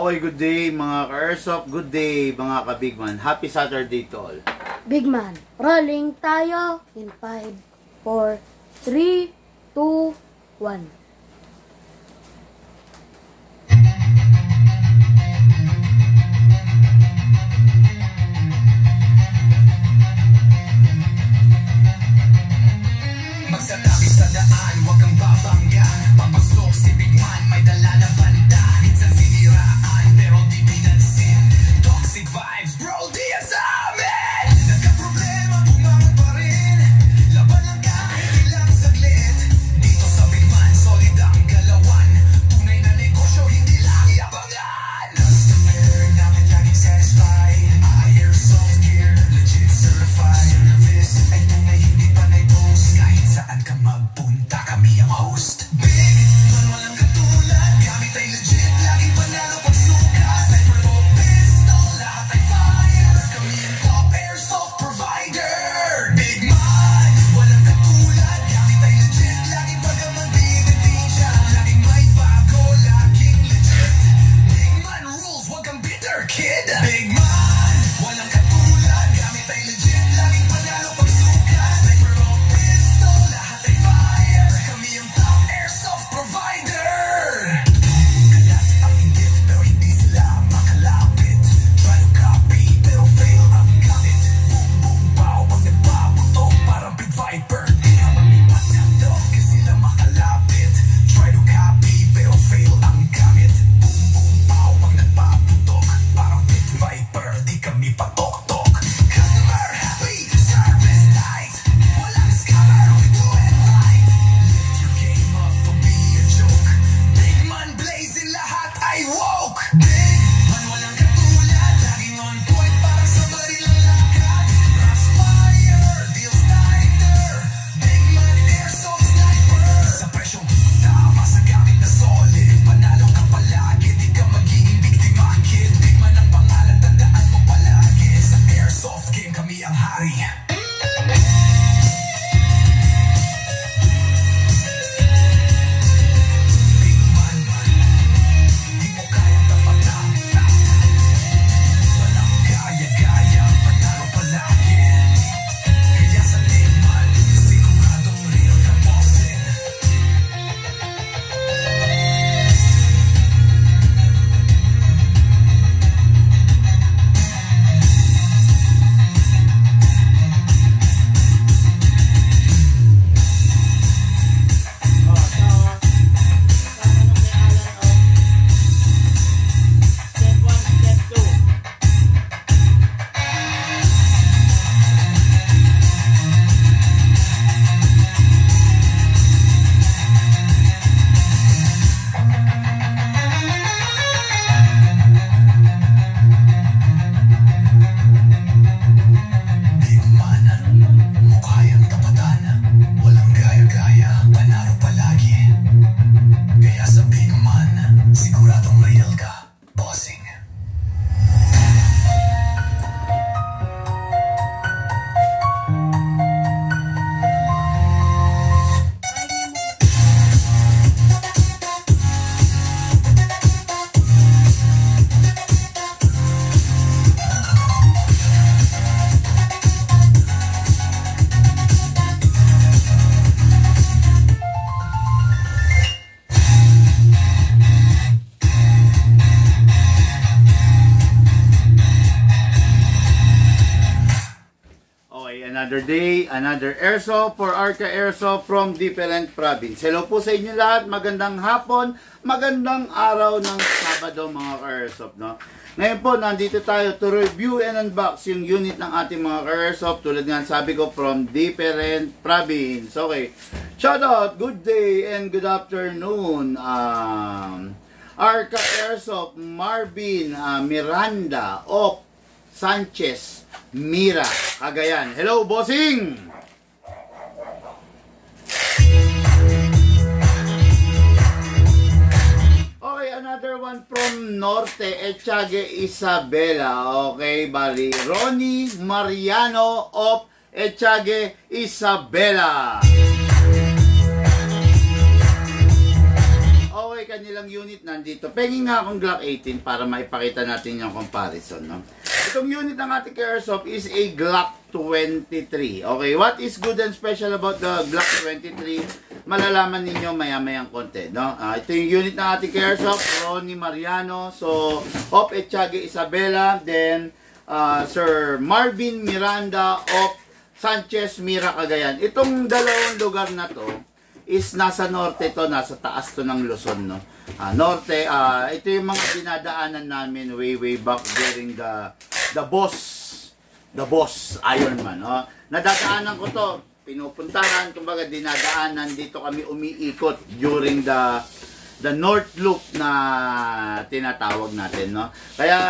Okay, good day mga ka-airsoft, good day mga ka-bigman. Happy Saturday to all. Bigman, rolling tayo in 5, 4, 3, 2, 1. Magsatabi sa daan, huwag kang babangga. Papasok si Bigman, may dala na banda. Minsan siniraan, pero di pinansin. Toxic vibes, bro, di yan sa amin. Nagka-problema, bumangon pa rin. Laban lang kahit ilang saglit. Dito sa Bigman, solid ang galawan. Tunay na negosyo, hindi lang iabangan. Customer namin laging satisfied. Airsoft gear, legit certified. Service ay tunay, hindi panay post. Kahit saan ka magpunta, kami ang host. Big man, walang katulad. Gamit ay legit, laging panalo pag suka. Sniper o pistol, lahat ay fire. Kami ang top airsoft provider. Big man, walang katulad. Gamit ay legit, laging pagaman binitin siya. Laging may bago, laging legit. Big man rules, wag kang bitter, kid. Big man, walang katulad. Gamit ay legit, laging panalo pag suka. Sniper o pistol, lahat ay fire. Kami ang top airsoft provider. Kalat ang inggit, pero hindi sila makalapit. Try to copy, pero fail ang gamit. Boom, boom, pow, pag nagpaputok, parang Big Viper. Di ka mamipat ng dog, kasi sila makalapit. Try to copy, pero fail ang gamit. Boom, boom, pow, pag nagpaputok, parang Big Viper. Di kami patok-tok. Customer happy, service tight. Walang scammer, we do it right. Lift your game up, don't be a joke. Big man blazing, lahat ay woke. Big man, walang katulad. Laging on point, parang sa baril ang lakad. Crossfire, deals tighter. Big man, airsoft sniper. Sa presyong tama, sa gamit na solid. Panalo ka palagi, di ka magiging biktima, kid. Big man ang pangalan, tandaan mo palagi. Sa airsoft game, kami ang hari. Big man, di mo kayang tapatan. Walang kaya-kaya, panalo palagi. Kaya sa Big man, siguradong real ka bossing. Big man, mo kayang tapatan. Walang gaya-gaya, panalo palagi. Kaya sa Big man, siguradong real ka, bossing. Okay, another day, another airsoft for Arca Airsoft from different province. Hello po sa inyo lahat, magandang hapon, magandang araw ng Sabado mga ka-airsoft, no? Ngayon po, nandito tayo to review and unbox yung unit ng ating mga ka-airsoft, tulad nga sabi ko, from different province. Okay, shout out, good day and good afternoon. Arca Airsoft, Marvin Miranda of Sanchez, Mira, Cagayan. Hello, bossing! Okay, another one from Norte, Echage, Isabela. Okay, bali, Ronnie Mariano of Echage, Isabela. Okay, kanilang unit nandito. Penging nga akong Glock 18 para maipakita natin yung comparison. No? Itong unit ng ating Airsoft is a Glock 23. Okay, what is good and special about the Glock 23? Malalaman ninyo maya-mayang konti. No? Ito yung unit ng ating Airsoft, Ronnie Mariano. So, Op Echage Isabela. Then, Sir Marvin Miranda of Sanchez Mira Cagayan. Itong dalawang lugar na to is nasa norte to, nasa taas to ng Luzon, no. Norte, ito yung mga dinadaanan namin way back during the boss Iron Man, no. Nadadaanan ko to, pinupuntahan, kumbaga dinadaanan dito kami umiikot during the North Loop na tinatawag natin, no. Kaya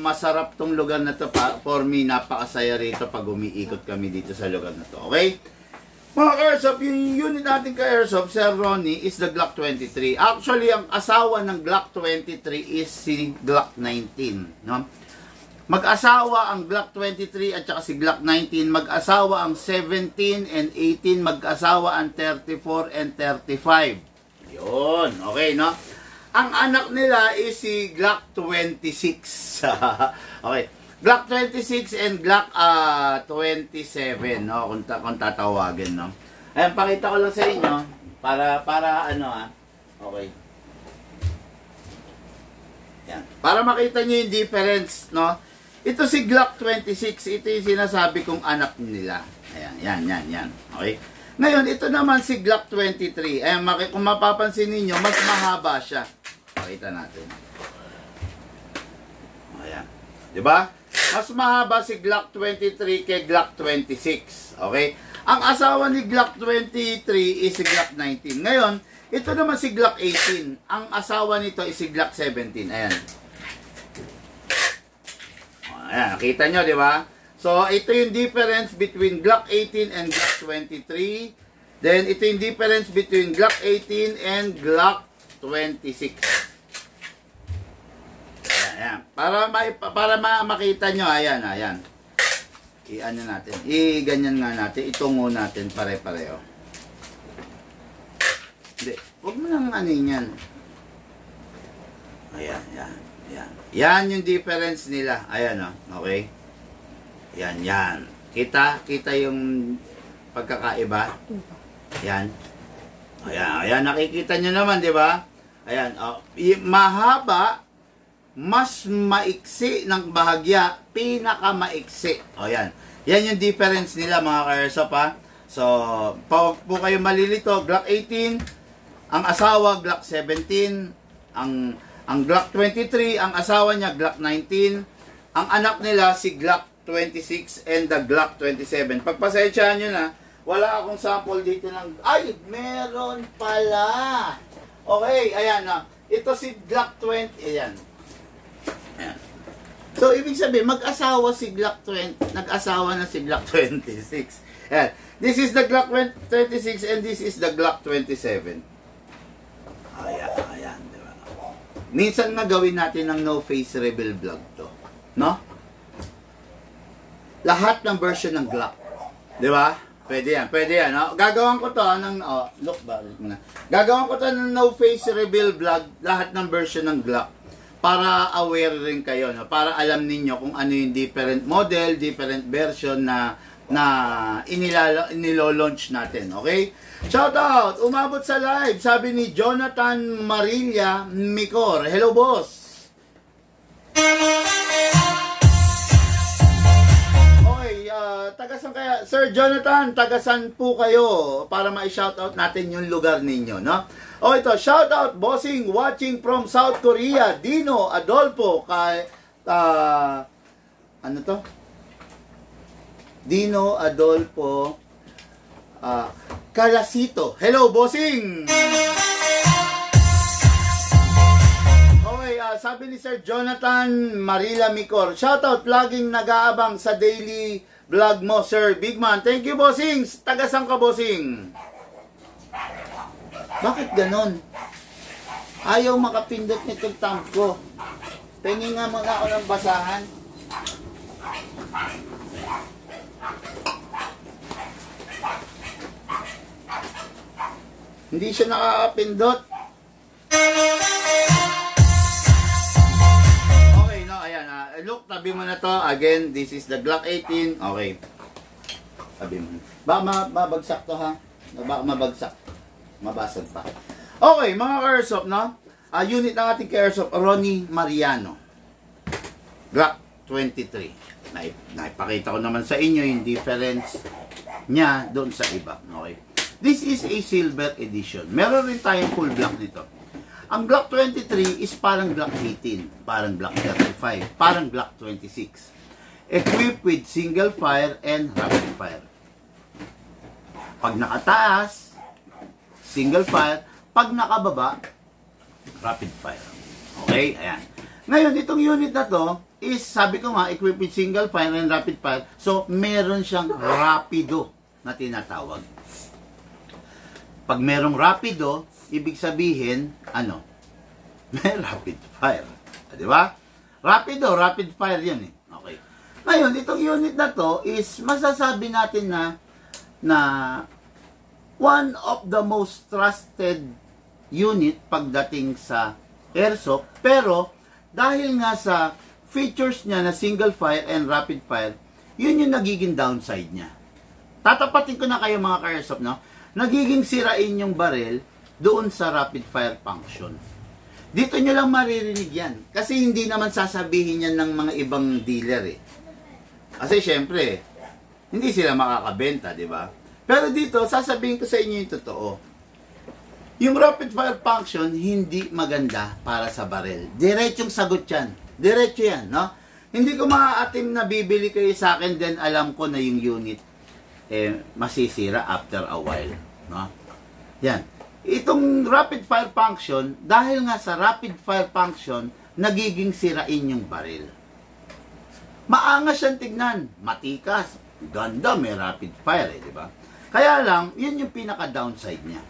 masarap tong lugar na to for me, napakasaya rito pag umiikot kami dito sa lugar na to. Okay? Mga Airsoft, yung unit natin ka Airsoft, Sir Ronnie, is the Glock 23. Actually, ang asawa ng Glock 23 is si Glock 19. No? Mag-asawa ang Glock 23 at saka si Glock 19. Mag-asawa ang 17 and 18. Mag-asawa ang 34 and 35. Yun. Okay, no? Ang anak nila is si Glock 26. Okay. Glock 26 and Glock 27, no? Kung tatawagin, no? Ayan, pakita ko lang sa inyo para ano, okay. Yan. Para makita niyo yung difference, no? Ito si Glock 26, ito yung sinasabi kong anak nila. Ayan, yan. Okay? Ngayon, ito naman si Glock 23. Ayan, kung mapapansin niyo, mas mahaba siya. Pakita natin. Ayan. 'Di ba? Mas mahaba si Glock 23 kay Glock 26. Okay? Ang asawa ni Glock 23 is si Glock 19. Ngayon, ito naman si Glock 18. Ang asawa nito is si Glock 17. Ayan. Ayan, nakita nyo, di ba? So, ito yung difference between Glock 18 and Glock 23. Then, ito yung difference between Glock 18 and Glock 26. Ayan. Para makita nyo, ayan. I-ano natin. I-ganyan nga natin. Itungo natin pare-pareho. Hindi. Huwag mo nang ano yan. Ayan. Yan yung difference nila. Ayan, okay? Yan. Kita yung pagkakaiba. Yan. Ayan, nakikita nyo naman, di ba? Ayan, mahaba, mas maiksi ng bahagya, pinakamaiksi. O yan. Yan yung difference nila, mga ka-airsoft, ha. So, po kayo malilito, Glock 18, ang asawa, Glock 17, ang Glock 23, ang asawa niya, Glock 19, ang anak nila, si Glock 26 and the Glock 27. Pagpasensyahan nyo na, wala akong sample dito ng, ay, meron pala. Okay, ayan na. Ito si Glock 20, ayan. Ayan. So, ibig sabihin, mag-asawa si Glock 20, nag-asawa na si Glock 26. Ayan. This is the Glock 26 and this is the Glock 27. Ayan. Diba? Minsan na gawin natin ng no face reveal vlog to. No? Lahat ng version ng Glock. Diba? Pwede yan. No? Gagawin ko to ng, gagawin ko to ng no face reveal vlog, lahat ng version ng Glock. Para aware rin kayo, no? Para alam ninyo kung ano yung different model, different version na inilo-launch natin, okay? Shout out! Umabot sa live, sabi ni Jonathan Marilla Micor. Hello, boss! Okay, tagasan kaya, Sir Jonathan, tagasan po kayo para ma-shoutout natin yung lugar ninyo, no? O ito, shoutout, bossing, watching from South Korea, Dino Adolfo, kay, ano to? Dino Adolfo, Calasito. Hello, bossing! Okay, sabi ni Sir Jonathan Marilla Micor, shoutout, laging nag-aabang sa daily vlog mo, Sir Bigman. Thank you, bossing! Tagasang ka, bossing? Bakit ganon? Ayaw makapindot nitong tank ko. Tingin nga muna ako ng basahan. Hindi siya nakakapindot. Look, tabi mo na to. Again, this is the Glock 18. Okay. Tabi mo. Baka mabagsak to, ha? Baka mabagsak. Mabasag pa. Okay, mga ka-airsoft, no? Unit ng ating ka-airsoft, Ronnie Mariano. Glock 23. Naipakita ko naman sa inyo yung difference niya doon sa iba. Okay. This is a silver edition. Meron rin tayong full black nito. Ang Glock 23 is parang Glock 18, parang Glock 35, parang Glock 26. Equipped with single fire and rapid fire. Pag nakataas, single fire. Pag nakababa, rapid fire. Okay? Ayan. Ngayon, itong unit na to is, sabi ko nga, equipped with single fire and rapid fire. So, meron siyang rapido na tinatawag. Pag merong rapido, ibig sabihin, ano? May rapid fire. Di ba? Rapido, rapid fire yan eh. Okay. Ngayon, itong unit na to is, masasabi natin na one of the most trusted unit pagdating sa airsoft. Pero, dahil nga sa features niya na single fire and rapid fire, yun yung nagiging downside niya. Tatapatin ko na kayo mga ka-airsoft, no? Nagiging sirain yung barrel doon sa rapid fire function. Dito nyo lang maririnig yan. Kasi hindi naman sasabihin yan ng mga ibang dealer eh. Kasi syempre, hindi sila makakabenta, di ba? Pero dito, sasabihin ko sa inyo yung totoo. Yung rapid fire function, hindi maganda para sa barrel. Diretsong sagot yan. Diretso yan, no? Hindi ko maaatim na bibili kayo sa akin, then alam ko na yung unit masisira after a while, no? Yan. Itong rapid fire function, dahil nga sa rapid fire function, nagiging sirain yung barrel. Maangas siyang tignan, matikas, ganda, may rapid fire, di ba? Kaya lang, yun yung pinaka-downside niya.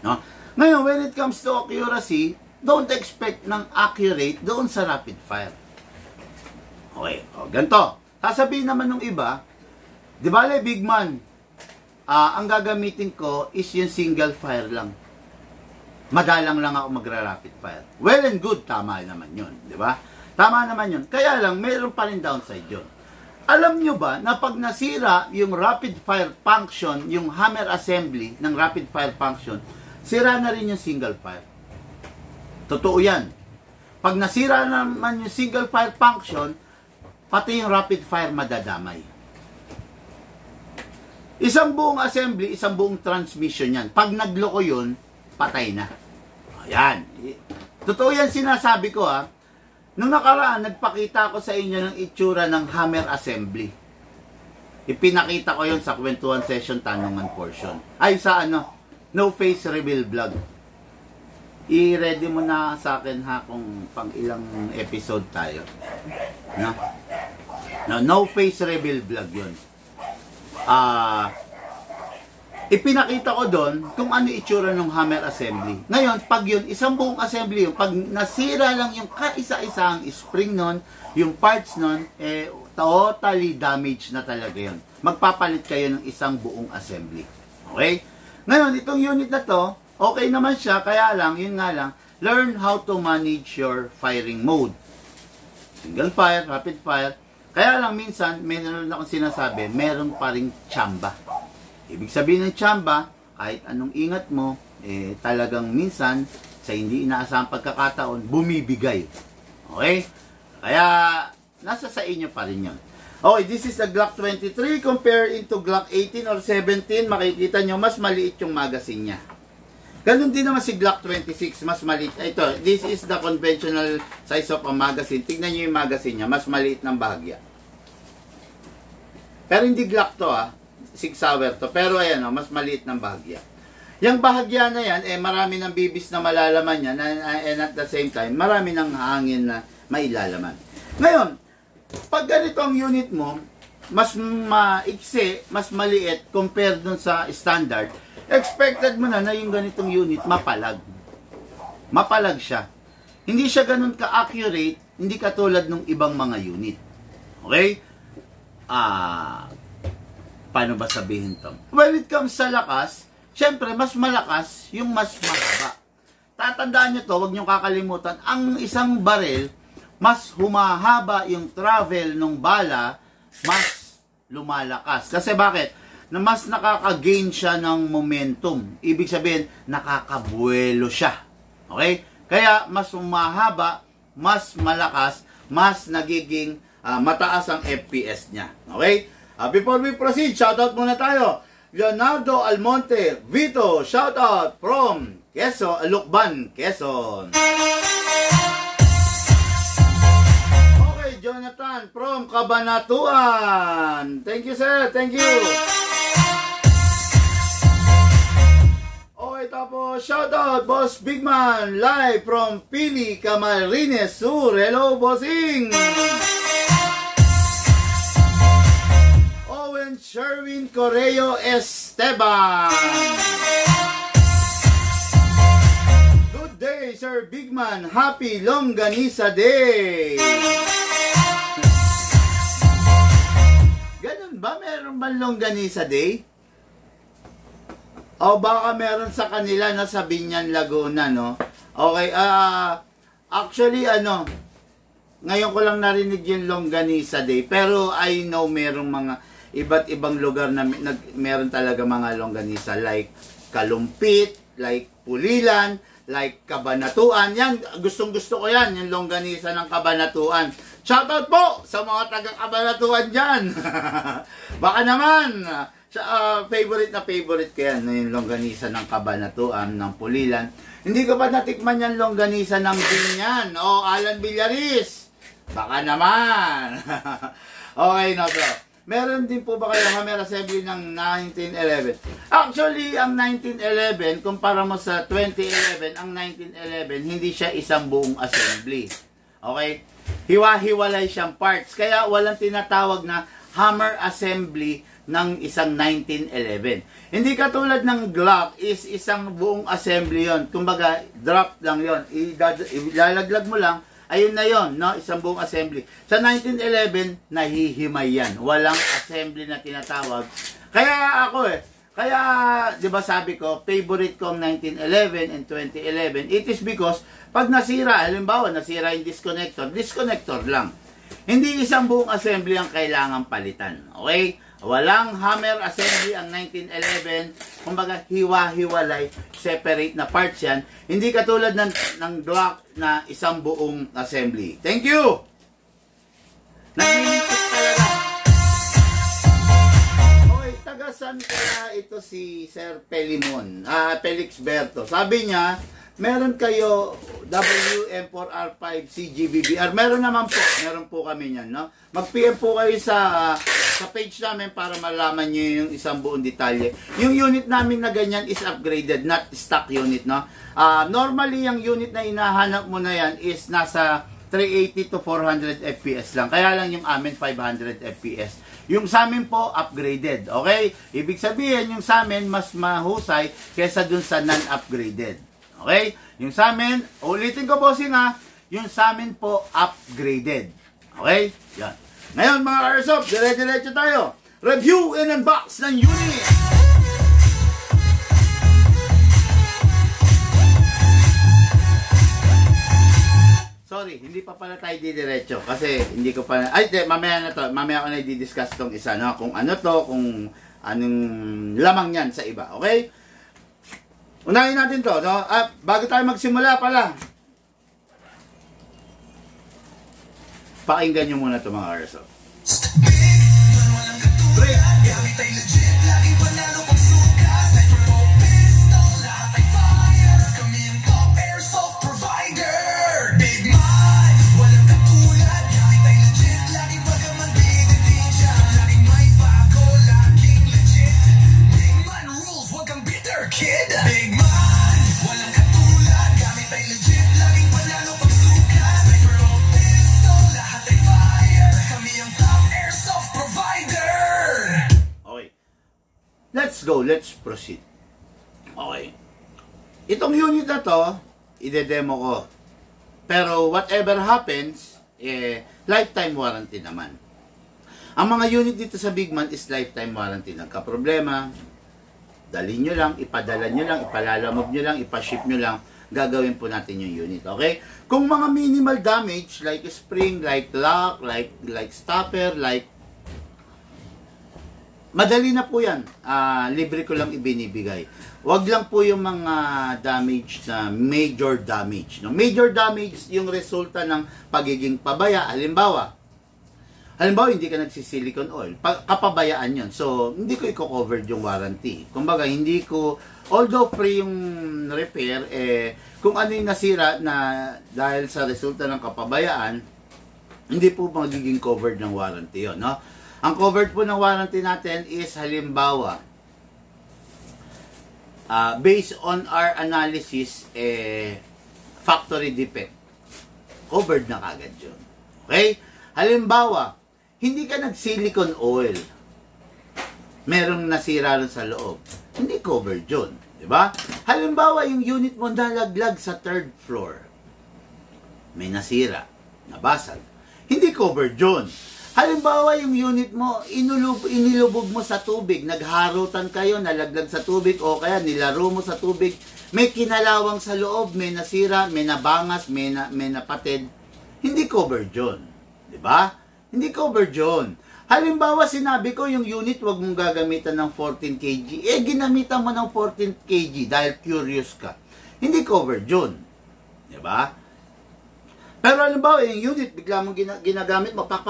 No? Ngayon, when it comes to accuracy, don't expect ng accurate doon sa rapid fire. Okay, o, ganito. Sasabihin naman ng iba, di ba, big man, ang gagamitin ko is yung single fire lang. Madalang lang ako magra-rapid fire. Well and good, tama naman yun, di ba? Tama naman yun. Kaya lang, mayroon pa rin downside yun. Alam nyo ba na pag nasira yung rapid fire function, yung hammer assembly ng rapid fire function, sira na rin yung single fire. Totoo yan. Pag nasira naman yung single fire function, pati yung rapid fire madadamay. Isang buong assembly, isang buong transmission yan. Pag nagloko yun, patay na. Ayan. Totoo yan sinasabi ko ha. Nung nakaraan, nagpakita ko sa inyo ng itsura ng hammer assembly. Ipinakita ko yun sa kwentuhan session tanungan portion. Ay, sa no face reveal vlog. I-ready mo na sa akin ha kung pang ilang episode tayo. No face reveal vlog yun. Ipinakita ko doon kung ano itsura ng hammer assembly. Ngayon, pag yun, isang buong assembly yun, pag nasira lang yung kaisa-isang spring nun, yung parts nun, totally damaged na talaga yun. Magpapalit kayo ng isang buong assembly. Okay? Ngayon, itong unit na to, okay naman siya, kaya lang, yun nga lang, learn how to manage your firing mode. Single fire, rapid fire. Kaya lang minsan, meron akong sinasabi, meron pa ring tsamba. Ibig sabihin ng tsamba, kahit anong ingat mo, talagang minsan, sa hindi inaasahang pagkakataon, bumibigay. Okay? Kaya, nasa sa inyo pa rin yun. Okay, this is the Glock 23. Compare into Glock 18 or 17, makikita nyo, mas maliit yung magazine niya. Ganun din naman si Glock 26, mas maliit. Ito, this is the conventional size of a magazine. Tignan nyo yung magazine niya, mas maliit ng bahagya. Pero hindi Glock to 6 hour to. Pero ayan mas maliit ng bahagya. Yung bahagya na yan, marami ng bibis na malalaman yan, and at the same time, marami ng hangin na mailalaman. Ngayon, pag ganito ang unit mo, mas maiksi, mas maliit, compared dun sa standard, expected mo na yung ganitong unit, mapalag. Mapalag siya. Hindi siya ganun ka-accurate, hindi katulad ng ibang mga unit. Okay? Paano ba sabihin to? When it comes sa lakas, syempre, mas malakas yung mas mahaba. Tatandaan nyo to, huwag nyo kakalimutan, ang isang barel, mas humahaba yung travel ng bala, mas lumalakas. Kasi bakit? Na mas nakaka-gain siya ng momentum. Ibig sabihin, nakakabuelo siya. Okay? Kaya mas humahaba, mas malakas, mas nagiging mataas ang FPS niya. Okay? Before we proceed, shoutout muna tayo. Leonardo Almonte, Vito, shoutout from Lukban, Quezon. Okay, Jonathan from Cabanatuan. Thank you, sir. Thank you. Okay, tapos shoutout Boss Bigman, live from Pili, Camarines Sur. Hello, bossing. Owen Sherwin Correo Esteban. Good day, Sir Bigman. Happy Longganisa Day. Ganun ba? Meron ba Longganisa Day? O baka meron sa kanila na sa Binyan, Laguna, no? Okay, actually, ngayon ko lang narinig yung Longganisa Day. Pero I know merong mga iba't ibang lugar na meron talaga mga longganisa. Like Kalumpit, like Pulilan, like Cabanatuan. Yan, gustong-gusto ko yan, yung longganisa ng Cabanatuan. Shoutout po sa mga taga-Cabanatuan dyan. Baka naman, favorite ko yan, yung longganisa ng Cabanatuan, ng Pulilan. Hindi ko pa natikman yan longganisa ng Binyan o Alan Villaris. Baka naman. Okay, no, bro. Meron din po ba kayo Hammer Assembly ng 1911? Actually, ang 1911, kumpara mo sa 2011, ang 1911, hindi siya isang buong assembly. Okay? Hiwa-hiwalay siyang parts. Kaya walang tinatawag na Hammer Assembly ng isang 1911. Hindi katulad ng Glock is isang buong assembly yon. Kumbaga, drop lang yon. Ilalaglag mo lang. Ayun na yon, no? Isang buong assembly. Sa 1911, nahihimay yan. Walang assembly na tinatawag. Kaya ako kaya, di ba sabi ko, favorite ko ang 1911 and 2011. It is because, pag nasira, halimbawa, nasira yung disconnector lang. Hindi isang buong assembly ang kailangan palitan. Okay? Walang hammer assembly ang 1911. Kumbaga, hiwa-hiwalay, separate na parts yan. Hindi katulad ng Glock na isang buong assembly. Thank you! Naglilipat talaga. Okay, taga-san kaya ito si Sir Pelimon, Felix Berto. Sabi niya, meron kayo WM4R5 CGBBR. Meron naman po. Meron po kami niyan, no? Mag-PM po kayo sa page namin para malaman nyo yung isang buong detalye. Yung unit namin na ganyan is upgraded, not stock unit, no? Normally, yung unit na hinahanap mo na yan is nasa 380 to 400 FPS lang. Kaya lang yung amin 500 FPS. Yung sa amin po, upgraded. Okay? Ibig sabihin, yung sa amin mas mahusay kesa dun sa non-upgraded. Okay? Yung sa amin, ulitin ko bossing yung sa amin po, upgraded. Okay? Yan. Ngayon mga Airsoft, dire-diretso tayo. Review and unbox ng unit. Sorry, hindi pa pala tayo didiretso kasi hindi ko pa mamaya na to. Mamaya ko na i-discuss tong isa, no? Kung ano to, kung anong lamang yan sa iba. Okay? Unahin natin to, no? Bago tayo magsimula pala, pakinggan nyo muna ito mga Airsoft. Let's go, let's proceed. Okay. Itong unit na to, ide-demo ko. Pero whatever happens, lifetime warranty naman. Ang mga unit dito sa Bigman is lifetime warranty. Nagka-problema, dalhin nyo lang, ipadala nyo lang, ipalalamove nyo lang, ipaship nyo lang, gagawin po natin yung unit, okay? Kung mga minimal damage, like spring, like lock, like stopper, like madali na po yan. Libre ko lang ibinibigay. Wag lang po yung mga damage na major damage. No? Major damage yung resulta ng pagiging pabaya. Halimbawa, hindi ka nagsisilicone oil. Kapabayaan yun. So, hindi ko i-cover yung warranty. Kumbaga, hindi ko, although free yung repair, kung ano yung nasira na dahil sa resulta ng kapabayaan, hindi po magiging covered ng warranty yun. No? Ang covered po ng warranty natin is halimbawa, based on our analysis, factory defect. Covered na kagad yun. Okay? Halimbawa, hindi ka nag-silicone oil. Merong nasira rin sa loob. Hindi covered yun. Diba? Halimbawa, yung unit mo nalaglag sa 3rd floor. May nasira. Nabasag. Hindi covered yun. Halimbawa, yung unit mo, inilubog mo sa tubig, nagharutan kayo, nalaglag sa tubig, o kaya nilaro mo sa tubig, may kinalawang sa loob, may nasira, may nabangas, may napatid, hindi covered yun. Diba? Hindi covered yun. Halimbawa, sinabi ko, yung unit, wag mong gagamitan ng 14 kg. Ginamitan mo ng 14 kg dahil curious ka. Hindi covered yun. Diba? Pero halimbawa, yung unit, bigla mong ginagamit mo, pak,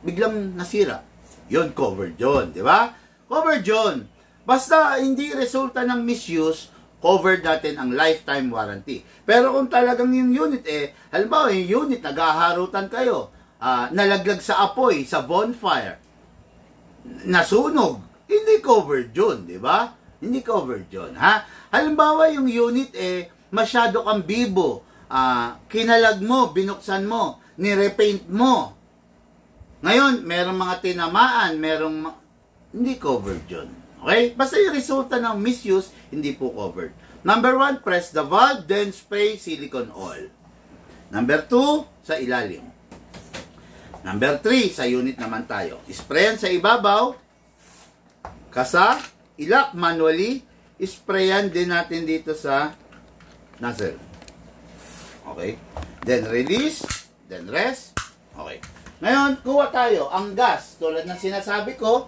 biglang nasira. Yun, covered yun. Di ba? Covered yun. Basta hindi resulta ng misuse, covered natin ang lifetime warranty. Pero kung talagang yung unit, halimbawa, yung unit, naghaharutan kayo, nalaglag sa apoy, sa bonfire, nasunog, hindi covered yun. Di ba? Hindi covered yun. Ha? Halimbawa, yung unit, masyado kang bibo, kinalag mo, binuksan mo, nirepaint mo. Ngayon, merong mga tinamaan, hindi covered yun. Okay? Basta yung resulta ng misuse, hindi po covered. Number 1, press the valve, then spray silicone oil. Number 2, sa ilalim. Number 3, sa unit naman tayo. Sprayan sa ibabaw, kasa, ilak manually, sprayan din natin dito sa nozzle. Okay? Then release, then rest. Okay. Ngayon, kuha tayo ang gas. Tulad ng sinasabi ko,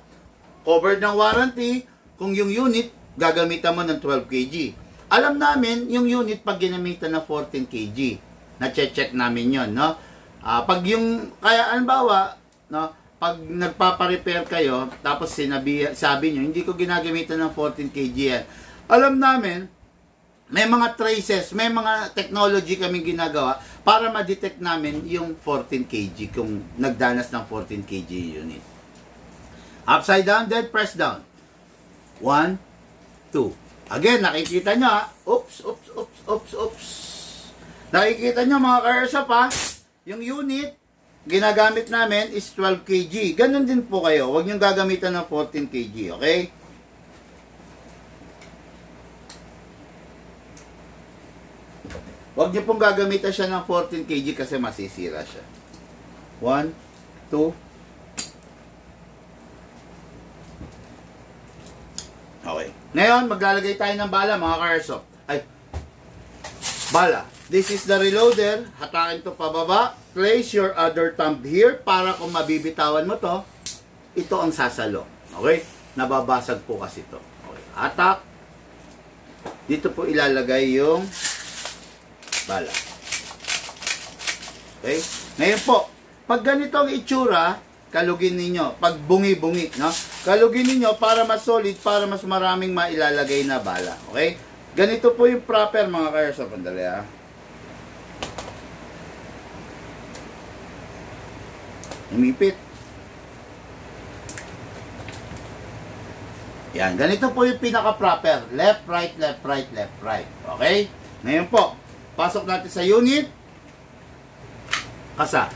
covered ng warranty, kung yung unit, gagamitan mo ng 12 kg. Alam namin, yung unit, pag ginamitan ng 14 kg, na-check namin yon, no? Kaya, halimbawa, no? Pag nagpaparepair kayo, tapos sabi nyo, hindi ko ginagamitan ng 14 kg yan. Alam namin, may mga traces, may mga technology kaming ginagawa para ma-detect namin yung 14 kg kung nagdanas ng 14 kg unit. Upside down, then press down. 1, 2. Again, nakikita nyo ha. Oops. Nakikita nyo mga ka-airsoft ha. Yung unit, ginagamit namin is 12 kg. Ganun din po kayo. Huwag nyo gagamitan ng 14 kg. Okay? Huwag niyo pong gagamitan siya ng 14 kg kasi masisira siya. 1, 2. Okay. Ngayon, maglalagay tayo ng bala, mga ka-airsoft. Bala. This is the reloader. Hatakin to pababa. Place your other thumb here para kung mabibitawan mo to, ito ang sasalo. Okay? Nababasag po kasi to. Okay. Hatak. Dito po ilalagay yung bala. Okay? Ngayon po, pag ganito ang itsura, kalugin ninyo. Pag bungi-bungi, no? Kalugin ninyo para mas solid, para mas maraming mailalagay na bala. Okay? Ganito po yung proper, mga ka-airsoft. Pandali, ha? Umipit. Yan. Ganito po yung pinaka-proper. Left, right, left, right, left, right. Okay? Ngayon po, pasok natin sa unit. Kasa.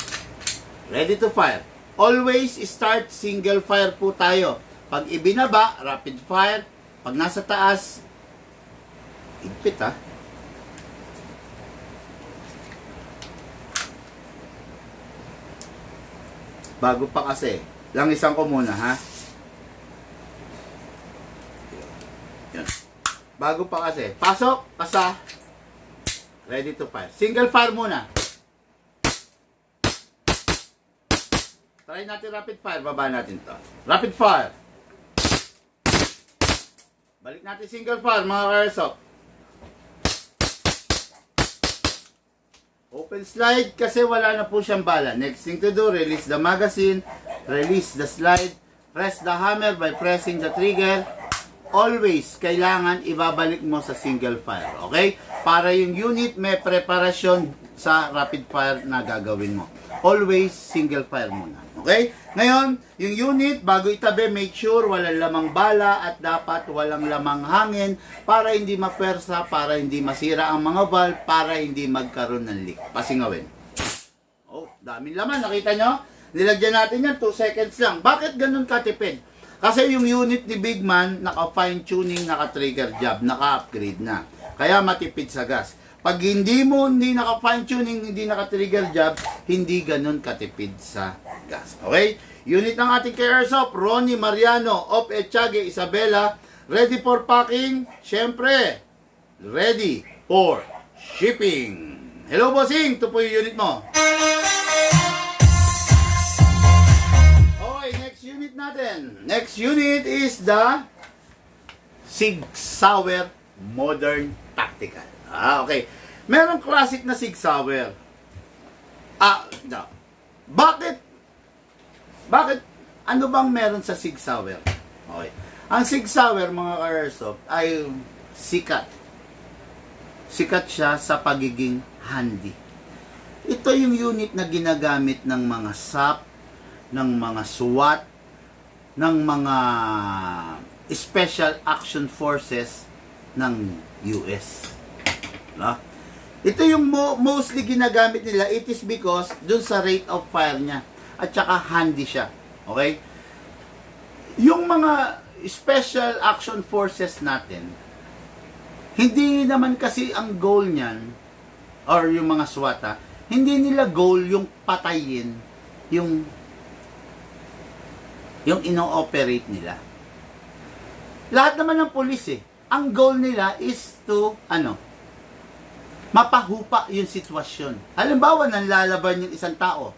Ready to fire. Always start single fire po tayo. Pag ibinaba, rapid fire. Pag nasa taas, igpit ha. Bago pa kasi. Langisan ko muna ha. Bago pa kasi. Pasok, pasa. Ready to fire. Single fire muna. Try natin rapid fire. Baba natin to. Rapid fire. Balik natin single fire, mga ka-airsoft. Open slide kasi wala na po siyang bala. Next thing to do, release the magazine, release the slide, press the hammer by pressing the trigger. Always, kailangan ibabalik mo sa single fire. Okay? Para yung unit may preparasyon sa rapid fire na gagawin mo. Always, single fire muna. Okay? Ngayon, yung unit, bago itabi, make sure walang lamang bala at dapat walang lamang hangin para hindi mapersa, para hindi masira ang mga valve, para hindi magkaroon ng leak. Pasingawin. Oh, daming laman. Nakita nyo? Nilagyan natin yan, 2 seconds lang. Bakit ganun katipid? Kasi yung unit ni Big Man, naka-fine tuning, naka-trigger job, naka-upgrade na. Kaya matipid sa gas. Pag hindi naka-fine tuning, hindi naka-trigger job, hindi ganun katipid sa gas. Okay? Unit ng ating Airsoft, Ronnie Mariano of Echage, Isabela, ready for packing. Siyempre, ready for shipping. Hello, bossing. Ito po yung unit mo. Okay, next unit natin. Next unit is the Sig Sauer Modern Tactical. Okay. Merong classic na Sig Sauer. Bakit? Ano bang meron sa Sig Sauer? Okay. Ang Sig Sauer, mga ka-airsoft, ay sikat. Sikat siya sa pagiging handy. Ito yung unit na ginagamit ng mga SAP, ng mga SWAT, ng mga Special Action Forces ng US. No? Ito yung mostly ginagamit nila. It is because dun sa rate of fire niya. At saka handy siya. Okay? Yung mga Special Action Forces natin, hindi naman kasi ang goal niyan, or yung mga SWAT, hindi nila goal yung patayin yung ino-operate nila. Lahat naman ng pulis ang goal nila is to, mapahupa yung sitwasyon. Halimbawa, nanlalaban yung isang tao,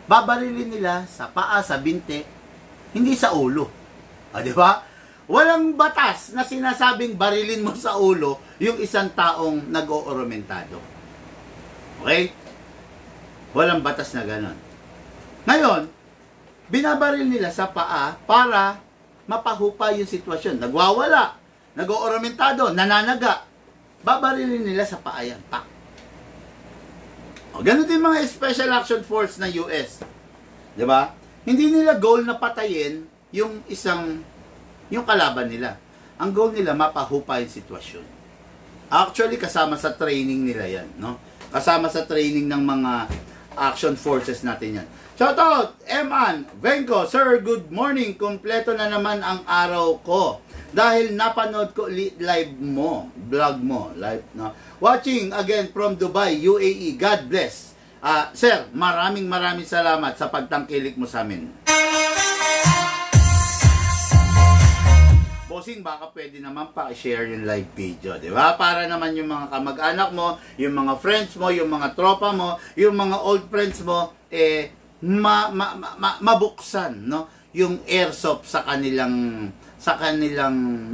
babarilin nila sa paa, sa binte, hindi sa ulo. Di ba? Walang batas na sinasabing barilin mo sa ulo yung isang taong nag-ooromentado. Okay? Walang batas na ganon. Ngayon, binabaril nila sa paa para mapahupa yung sitwasyon. Nagwawala, nag-ooromentado, nananaga. Babarilin nila sa paa yan. Pak. Ganun din mga Special Action Force ng US. Diba? Hindi nila goal na patayin yung kalaban nila. Ang goal nila, mapahupa yung sitwasyon. Actually, kasama sa training nila yan. No? Kasama sa training ng mga action forces natin yan. Shoutout! Eman, Venko, Sir, good morning. Kompleto na naman ang araw ko. Dahil napanood ko live mo, vlog mo, live, no? Watching again from Dubai, UAE. God bless. Sir, maraming salamat sa pagtangkilik mo sa amin. Bossing, baka pwede naman pa-share yung live video, di ba? Para naman yung mga kamag-anak mo, yung mga friends mo, yung mga tropa mo, yung mga old friends mo, mabuksan, no? Yung airsoft sa kanilang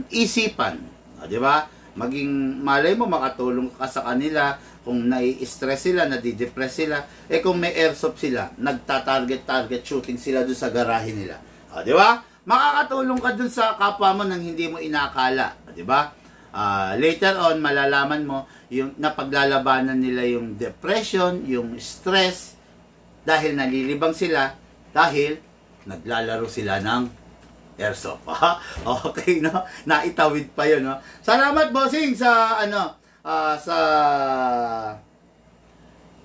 isipan, di ba? Maging malay mo, makatulong ka sa kanila kung nai-stress sila, nadidepress sila, kung may airsoft sila, nagta-target shooting sila doon sa garahe nila. Di ba? Makakatulong ka doon sa kapwa mo nang hindi mo inakala, di ba? Later on, malalaman mo yung napaglalabanan nila yung depression, yung stress, dahil nalilibang sila, dahil naglalaro sila ng airsoft. Okay, no? Naitawid pa yun, no? Salamat, bossing, sa sa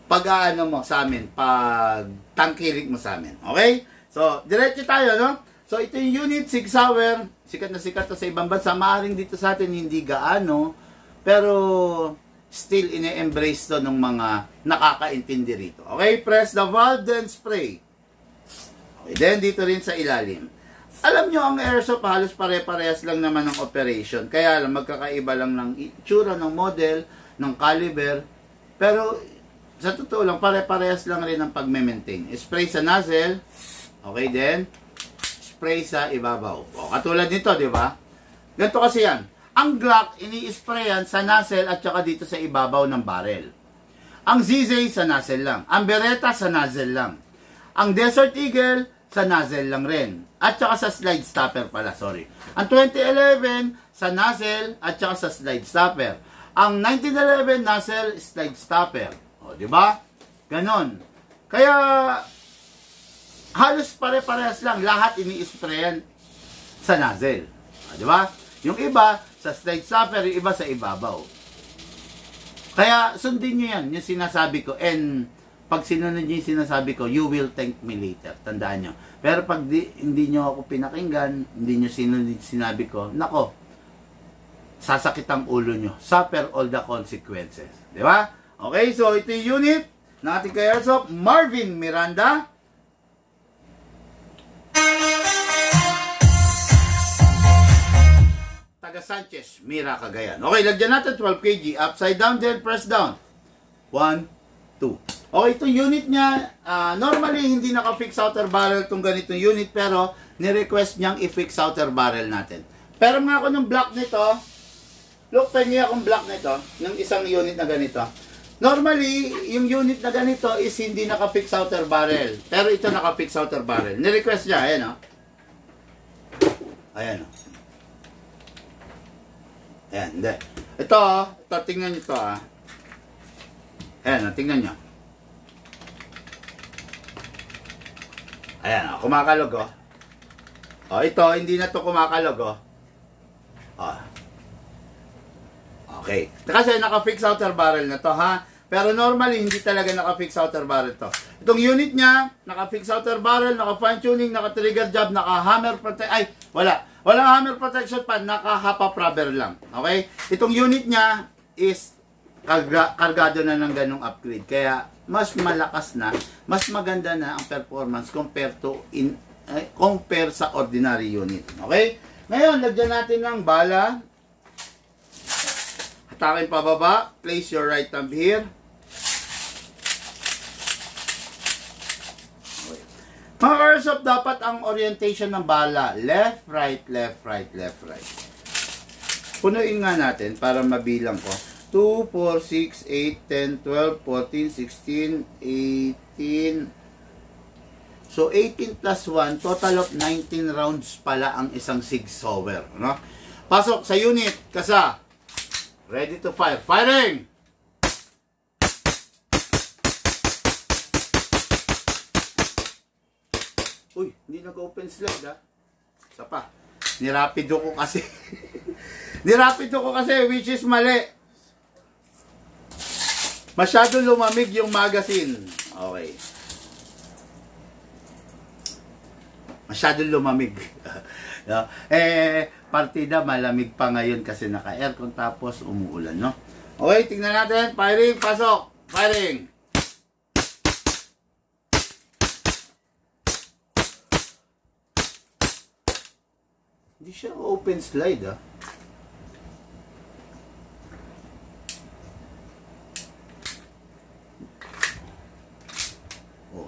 pag-aano mo sa amin, pag-tangkilik mo sa amin. Okay? So, diretso tayo, no? So, ito yung unit, Sig Sauer. Sikat na sikat to sa ibang bansa. Maaring dito sa atin hindi gaano, pero still ine-embrace to ng mga nakakaintindi rito. Okay? Press the valve, then spray. Okay, then dito rin sa ilalim. Alam nyo, ang airsoft halos pare-parehas lang naman ng operation. Kaya lang, magkakaiba lang ng itsura, ng model, ng caliber. Pero, sa totoo lang, pare-parehas lang rin ang pag-maintain. Spray sa nozzle, okay din. Spray sa ibabaw. O, katulad nito, di ba? Ganito kasi yan. Ang Glock, ini-sprayan sa nozzle at saka dito sa ibabaw ng barrel. Ang ZZ sa nozzle lang. Ang Beretta sa nozzle lang. Ang Desert Eagle sa nozzle lang rin. At saka sa slide stopper pala, sorry. Ang 2011 sa nozzle at saka sa slide stopper. Ang 1911 nozzle, slide stopper. O, di ba? Ganon. Kaya, halos pare-parehas lang. Lahat ini-sprayan sa nozzle. O, di ba? Yung iba, sa slide stopper, yung iba sa ibabaw. Kaya, sundin nyo yan, yung sinasabi ko. And, pag sinunod nyo yung sinasabi ko, you will thank me later. Tandaan nyo. Pero pag hindi nyo ako pinakinggan, hindi nyo sinunod sinabi ko, nako, sasakit ang ulo nyo. Suffer all the consequences. Di ba? Okay, so ito yung unit ng ating ka-airsoft, Marvin Miranda. Taga Sanchez, Mira, Cagayan. Okay, lagyan natin 12 kg. Upside down, then press down. 1, 2. Okay, itong unit niya, normally hindi naka-fix outer barrel itong ganitong unit, pero ni-request niyang i-fix outer barrel natin. Pero mga ako ng block nito, look, pengi akong block nito, ng isang unit na ganito. Normally, yung unit na ganito is hindi naka-fix outer barrel. Pero ito naka-fix outer barrel. Ni-request niya, ayan o. Ayan o. Ayan, hindi. Ito, tingnan nyo ito Ayan, tingnan nyo. Ayan, kumakalog ito, hindi na to kumakalog Okay. Kasi naka-fix outer barrel na to, ha? Pero normally, hindi talaga naka-fix outer barrel to. Itong unit niya, naka-fix outer barrel, naka-fine tuning, naka-trigger job, naka-hammer protection. Ay, wala. Walang hammer protection pa, naka-hapa rubber lang. Okay? Itong unit niya is kargado na ng ganong upgrade. Kaya, mas malakas na, mas maganda na ang performance compare sa ordinary unit. Okay? Ngayon, lagyan natin ng bala. Hatakin pababa. Place your right thumb here. Okay. Mga airsoft, dapat ang orientation ng bala, left, right, left, right, left, right. Punuin nga natin para mabilang ko. 2, 4, 6, 8, 10, 12, 14, 16, 18. So, 18 plus 1, total of 19 rounds pala ang isang Sig Sauer. No? Pasok sa unit, kasa. Ready to fire. Firing! Uy, hindi nag-open slide, ha? Isa pa. Nirapido ko kasi. Nirapido ko kasi, which is mali. Masyado lumamig yung magazine. Okay. Masyado lumamig. No? Partida malamig pa ngayon kasi naka-aircon tapos umuulan, no? Okay, tingnan natin. Firing, pasok. Firing. Hindi siya open slide, ha?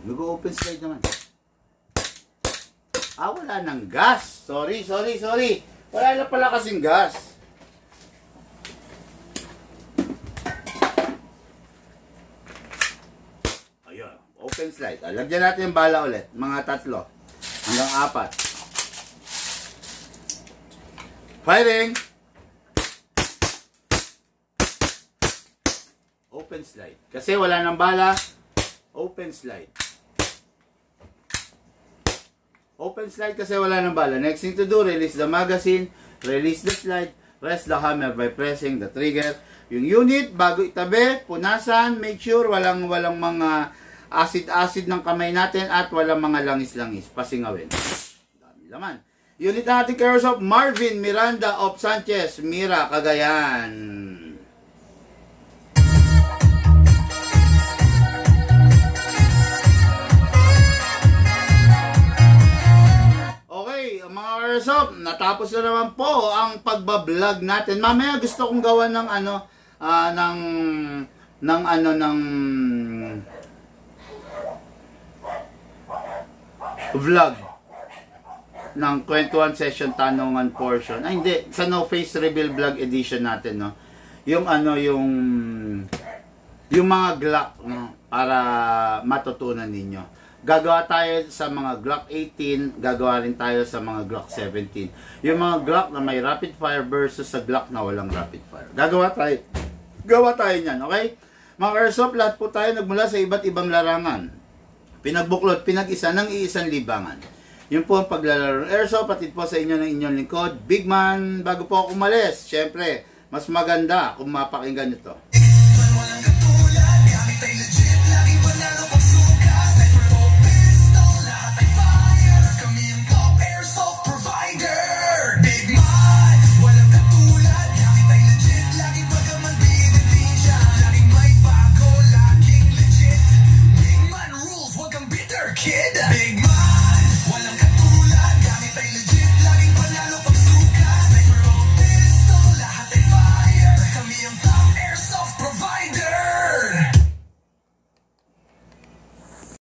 Nag-open slide naman. Wala ng gas. Sorry. Wala na pala kasing gas. Ayun. Open slide. Lagyan natin yung bala ulit. Mga 3 hanggang 4. Firing. Open slide. Kasi wala ng bala. Open slide. Open slide kasi wala ng bala. Next thing to do, release the magazine, release the slide, rest the hammer by pressing the trigger. Yung unit, bago itabi, punasan, make sure walang mga acid ng kamay natin at walang mga langis-langis. Pasingawin. Dami laman. Unit natin ka-airsoft, Marvin Miranda of Sanchez, Mira, Cagayan. Mga ka-airsoft, natapos na naman po ang pagbablog natin. Mamaya gusto kong gawa ng vlog ng kwentuhan session tanungan portion. Ay hindi, sa no face reveal vlog edition natin, no. Yung yung mga Glock, no, para matutunan ninyo. Gagawa tayo sa mga Glock 18, gagawa rin tayo sa mga Glock 17. Yung mga Glock na may rapid fire versus sa Glock na walang rapid fire. Gawa tayo niyan, okay? Mga airsoft, lahat po tayo nagmula sa iba't ibang larangan. Pinagbuklod, pinag-isa ng iisang libangan. Yun po ang paglalaro ng airsoft. Patid po sa inyo ng inyong lingkod, Big Man. Bago po ako umalis, syempre, mas maganda kung mapakinggan nyo to. Walang katulad, gamit ay legit, laging panalo.